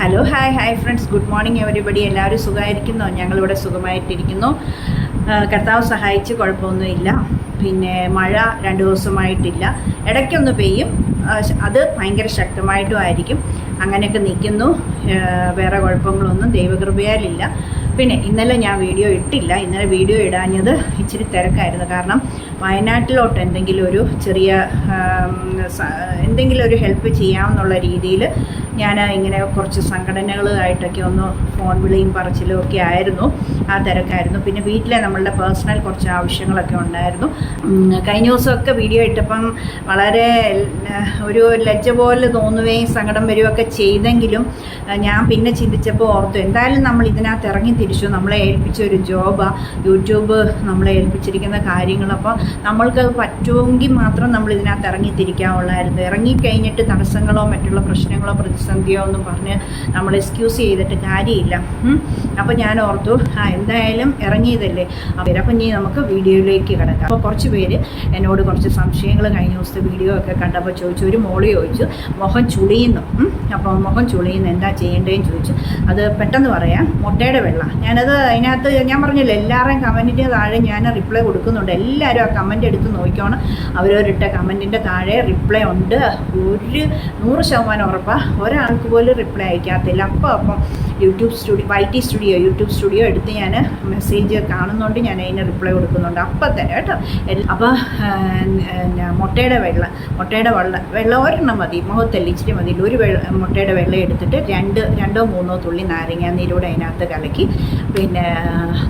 Hello hi friends, good morning everybody. എല്ലാവരും സുഖമായിരിക്കുന്നോ? ഞങ്ങളിവിടെ സുഖമായിട്ടിരിക്കുന്നു. കർത്താവ് സഹായിച്ച് കുഴപ്പമൊന്നുമില്ല. പിന്നെ മഴ 2 ദിവസമായിട്ടില്ല, ഇടയ്ക്കൊന്ന് പെയ്യും, അത് ഭയങ്കര ശക്തമായിട്ടും ആയിരിക്കും. അങ്ങനെയൊക്കെ നിൽക്കുന്നു. വേറെ കുഴപ്പങ്ങളൊന്നും ദൈവകൃപയാലില്ല. പിന്നെ ഇന്നലെ ഞാൻ വീഡിയോ ഇട്ടില്ല. ഇന്നലെ വീഡിയോ ഇടാഞ്ഞത് ഇച്ചിരി തിരക്കായിരുന്നു. കാരണം വയനാട്ടിലോട്ട് എന്തെങ്കിലും ഒരു ഹെൽപ്പ് ചെയ്യാമെന്നുള്ള രീതിയിൽ ഞാൻ ഇങ്ങനെ കുറച്ച് സംഘടനകളുമായിട്ടൊക്കെ ഒന്ന് ഫോൺ വിളിയും പറച്ചിലും ഒക്കെ ആയിരുന്നു. ആ തിരക്കായിരുന്നു. പിന്നെ വീട്ടിലെ നമ്മളുടെ പേഴ്സണൽ കുറച്ച് ആവശ്യങ്ങളൊക്കെ ഉണ്ടായിരുന്നു. കഴിഞ്ഞ ദിവസമൊക്കെ വീഡിയോ ഇട്ടപ്പം വളരെ ഒരു ലജ്ജ പോലെ തോന്നുകയും സങ്കടം വരികയൊക്കെ ചെയ്തെങ്കിലും ഞാൻ പിന്നെ ചിന്തിച്ചപ്പോൾ ഓർത്തു, എന്തായാലും നമ്മൾ ഇതിനകത്ത് ഇറങ്ങി തിരിച്ചു. നമ്മളെ ഏൽപ്പിച്ച ഒരു ജോബാണ് യൂട്യൂബ്, നമ്മളെ ഏൽപ്പിച്ചിരിക്കുന്ന കാര്യങ്ങൾ. അപ്പോൾ നമ്മൾക്ക് പറ്റുമെങ്കിൽ മാത്രം നമ്മൾ ഇതിനകത്ത് ഇറങ്ങി തിരിക്കാവുള്ളായിരുന്നു. ഇറങ്ങിക്കഴിഞ്ഞിട്ട് തടസ്സങ്ങളോ മറ്റുള്ള പ്രശ്നങ്ങളോ പ്രതിസന്ധിയോ ഒന്നും പറഞ്ഞ് നമ്മൾ എക്സ്ക്യൂസ് ചെയ്തിട്ട് കാര്യമില്ല. അപ്പോൾ ഞാൻ ഓർത്തു, എന്തായാലും ഇറങ്ങിയതല്ലേ, അപ്പം ഇനി നമുക്ക് വീഡിയോയിലേക്ക് കിടക്കാം. അപ്പോൾ കുറച്ച് പേര് എന്നോട് കുറച്ച് സംശയങ്ങൾ കഴിഞ്ഞ ദിവസത്തെ വീഡിയോ ഒക്കെ കണ്ടപ്പോൾ ചോദിച്ചു. ഒരു മോള് ചോദിച്ചു, മുഖം ചുളിയുന്നു. അപ്പോൾ മുഖം ചുളിയുന്നു, എന്താ ചെയ്യേണ്ടതെന്ന് ചോദിച്ചു. അത് പെട്ടെന്ന് പറയാം, മുട്ടയുടെ വെള്ള. അതിനകത്ത് ഞാൻ പറഞ്ഞില്ല, എല്ലാവരുടെയും കമൻറ്റിൻ്റെ താഴെ ഞാൻ റിപ്ലൈ കൊടുക്കുന്നുണ്ട്. എല്ലാവരും ആ കമൻറ്റ് എടുത്ത് നോക്കിക്കോണം. അവരവരിട്ട കമൻറ്റിൻ്റെ താഴെ റിപ്ലൈ ഉണ്ട്. 100% ഉറപ്പാണ്. ഒരാൾക്ക് പോലും റിപ്ലൈ അയക്കാത്തില്ല. അപ്പം യൂട്യൂബ് സ്റ്റുഡിയോ എടുത്ത് ഞാൻ മെസ്സേജ് കാണുന്നുണ്ട്, ഞാൻ അതിന് റിപ്ലൈ കൊടുക്കുന്നുണ്ട് അപ്പം തന്നെ കേട്ടോ. അപ്പോൾ മുട്ടയുടെ വെള്ള ഒരെണ്ണം മതി, മുഖത്തല്ല ഇച്ചിരി മതി. ഒരു മുട്ടയുടെ വെള്ള എടുത്തിട്ട് 2-3 തുള്ളി നാരങ്ങ നീരൂടെ അതിനകത്ത് കലക്കി പിന്നെ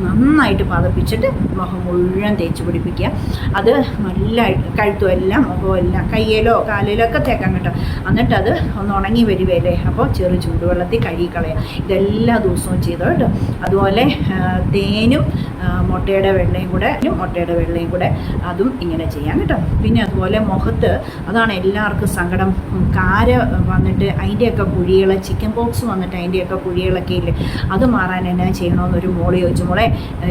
നന്നായിട്ട് പതപ്പിച്ചിട്ട് മുഖം മുഴുവൻ തേച്ച് പിടിപ്പിക്കുക. അത് നല്ലതായിട്ട് കഴുത്തും എല്ലാം മുഖവും എല്ലാം കയ്യിലോ കാലിലോ ഒക്കെ തേക്കാൻ കേട്ടോ. എന്നിട്ടത് ഒന്ന് ഉണങ്ങി വരുവല്ലേ, അപ്പോൾ ചെറു ചൂടുവെള്ളത്തിൽ കഴുകിക്കളയുക. ഇതെല്ലാ ദിവസവും ചെയ്തോ കേട്ടോ. അതുപോലെ തേനും മുട്ടയുടെ വെള്ളയും കൂടെ അതും ഇങ്ങനെ ചെയ്യാം കേട്ടോ. പിന്നെ അതുപോലെ മുഖത്ത്, അതാണ് എല്ലാവർക്കും സങ്കടം, കാര വന്നിട്ട് അതിൻ്റെയൊക്കെ കുഴികൾ, ചിക്കൻ പോക്സ് വന്നിട്ട് അതിൻ്റെയൊക്കെ കുഴികളൊക്കെ ഇല്ലേ, അത് മാറാൻ എന്നാ ചെയ്യണമെന്നൊരു മോള് ചോദിച്ചു. മോളെ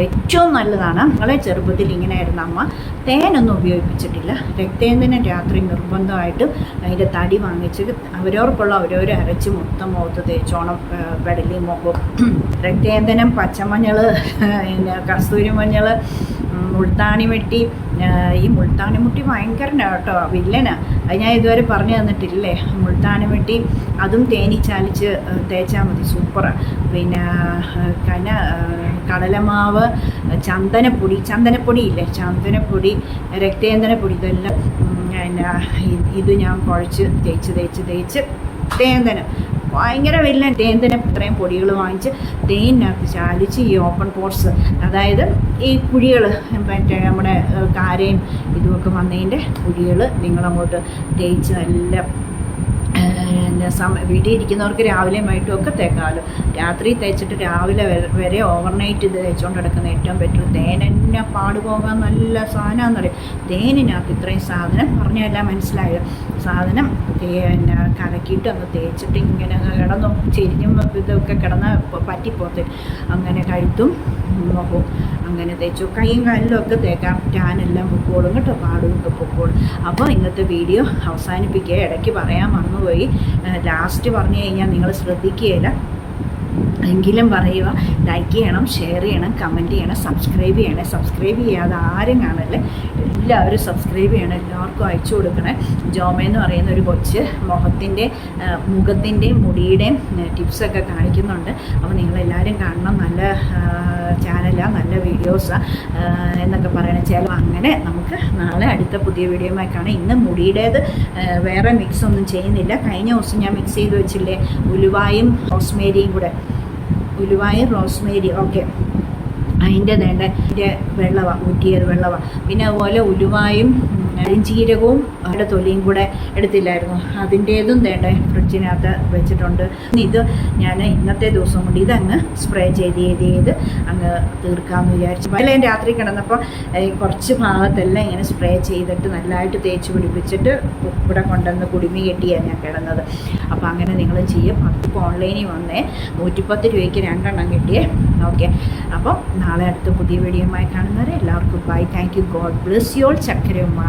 ഏറ്റവും നല്ലതാണ്, മോളെ ചെറുപ്പത്തിൽ ഇങ്ങനെ ആയിരുന്നു അമ്മ, തേനൊന്നും ഉപയോഗിപ്പിച്ചിട്ടില്ല. രക്തേന്ദനം രാത്രി നിർബന്ധമായിട്ടും അതിൻ്റെ തടി വാങ്ങിച്ച് അവരവർക്കുള്ള അവരവർ അരച്ച് മൊത്തം മുഖത്ത് തേച്ചോണം, വെടലി മുഖം. രക്തേന്ദനം, പച്ചമഞ്ഞൾ, പിന്നെ കസ്തൂരി മഞ്ഞൾ, മുൾത്താണിമെട്ടി. ഈ മുൾത്താണിമുട്ടി ഭയങ്കര കേട്ടോ, വില്ലനാ. അത് ഞാൻ ഇതുവരെ പറഞ്ഞു തന്നിട്ടില്ലേ. മുൾത്താണിമെട്ടി അതും തേനിച്ചാലിച്ച് തേച്ചാൽ മതി, സൂപ്പറാണ്. പിന്നെ കടലമാവ്, ചന്ദനപ്പൊടി ഇല്ലേ, ചന്ദനപ്പൊടി, രക്തേന്ദനപ്പൊടി, ഇതെല്ലാം ഇത് ഞാൻ കുഴച്ച് തേച്ച് തേന്തനം ഭയങ്കര വലിയ തേന്തനം ഇത്രയും പൊടികൾ വാങ്ങിച്ച് തേനിനകത്ത് ചാലിച്ച് ഈ ഓപ്പൺ പോർട്സ്, അതായത് ഈ കുഴികൾ, മറ്റേ നമ്മുടെ കാരയും ഇതുമൊക്കെ വന്നതിൻ്റെ കുഴികൾ നിങ്ങളങ്ങോട്ട് തേച്ച് നല്ല വീട്ടിൽ ഇരിക്കുന്നവർക്ക് രാവിലെയും വൈകിട്ടും ഒക്കെ തേക്കാമല്ലോ. രാത്രി തേച്ചിട്ട് രാവിലെ വരെ ഓവർനൈറ്റ് ഇത് തേച്ചുകൊണ്ട് കിടക്കുന്ന ഏറ്റവും ബെറ്റർ. തേനെന്നെ പാടുപോകാൻ നല്ല സാധനമാണെന്ന് പറയും. തേനിനകത്ത് ഇത്രയും സാധനം പറഞ്ഞെല്ലാം മനസ്സിലായത്. സാധനം കലക്കിയിട്ട് അങ്ങ് തേച്ചിട്ട് ഇങ്ങനെ കിടന്നു ചെരിഞ്ഞും ഇതൊക്കെ കിടന്ന് പറ്റിപ്പോത്ത് അങ്ങനെ കഴുത്തും മുഖവും അങ്ങനെ തേച്ചു. കൈയും കാലിലും ഒക്കെ തേക്കാം. ടാനെല്ലാം പൊക്കോളും കേട്ടോ, പാടുമൊക്കെ പൊക്കോളും. അപ്പോൾ ഇന്നത്തെ വീഡിയോ അവസാനിപ്പിക്കുക. ഇടയ്ക്ക് പറയാൻ മറന്നുപോയി, ലാസ്റ്റ് പറഞ്ഞു കഴിഞ്ഞാൽ നിങ്ങൾ ശ്രദ്ധിക്കുകയില്ല. എങ്കിലും പറയുക, ലൈക്ക് ചെയ്യണം, ഷെയർ ചെയ്യണം, കമൻറ്റ് ചെയ്യണം, സബ്സ്ക്രൈബ് ചെയ്യാതെ ആരും കാണല്ലേ, എല്ലാവരും സബ്സ്ക്രൈബ് ചെയ്യണം, എല്ലാവർക്കും അയച്ചു കൊടുക്കണേ. ജോമയെന്ന് പറയുന്ന ഒരു കൊച്ച് മുഖത്തിൻ്റെയും മുടിയുടെയും ടിപ്സൊക്കെ കാണിക്കുന്നുണ്ട്. അപ്പോൾ നിങ്ങളെല്ലാവരും കാണണം. നല്ല ചാനലാണ്, നല്ല വീഡിയോസാണ് എന്നൊക്കെ പറയണം. അങ്ങനെ നമുക്ക് നാളെ അടുത്ത പുതിയ വീഡിയോയുമായി കാണാം. ഇന്ന് മുടിയുടേത് വേറെ മിക്സൊന്നും ചെയ്യുന്നില്ല. കഴിഞ്ഞ ദിവസം ഞാൻ മിക്സ് ചെയ്ത് വെച്ചില്ലേ, ഉലുവായും റോസ്മേരി ഓക്കെ, അതിൻ്റെ ഊറ്റിയത് വെള്ളമാണ്. പിന്നെ അതുപോലെ ഉലുവായും ജീരകവും അതിൻ്റെ തൊലിയും കൂടെ എടുത്തില്ലായിരുന്നു, അതിൻ്റേതും ഫ്രിഡ്ജിനകത്ത് വെച്ചിട്ടുണ്ട്. ഇത് ഞാൻ ഇന്നത്തെ ദിവസം കൊണ്ട് ഇതങ്ങ് സ്പ്രേ ചെയ്ത് അങ്ങ് തീർക്കാമെന്ന് വിചാരിച്ചു. ഞാൻ രാത്രി കിടന്നപ്പോൾ കുറച്ച് ഭാഗത്തെല്ലാം ഇങ്ങനെ സ്പ്രേ ചെയ്തിട്ട് നല്ലതായിട്ട് തേച്ച് പിടിപ്പിച്ചിട്ട് ഇവിടെ കൊണ്ടുവന്ന് കുടുമി കെട്ടിയാണ് ഞാൻ കിടന്നത്. അപ്പോൾ അങ്ങനെ നിങ്ങൾ ചെയ്യും. അപ്പോൾ ഓൺലൈനിൽ വന്നേ 110 രൂപയ്ക്ക് 2 എണ്ണം കിട്ടിയേ. ഓക്കെ, അപ്പം നാളെ അടുത്ത പുതിയ വീഡിയോയുമായി കാണുന്നവരെ എല്ലാവർക്കും bye. Thank you. God bless you all. ചക്കരയുമ്മ.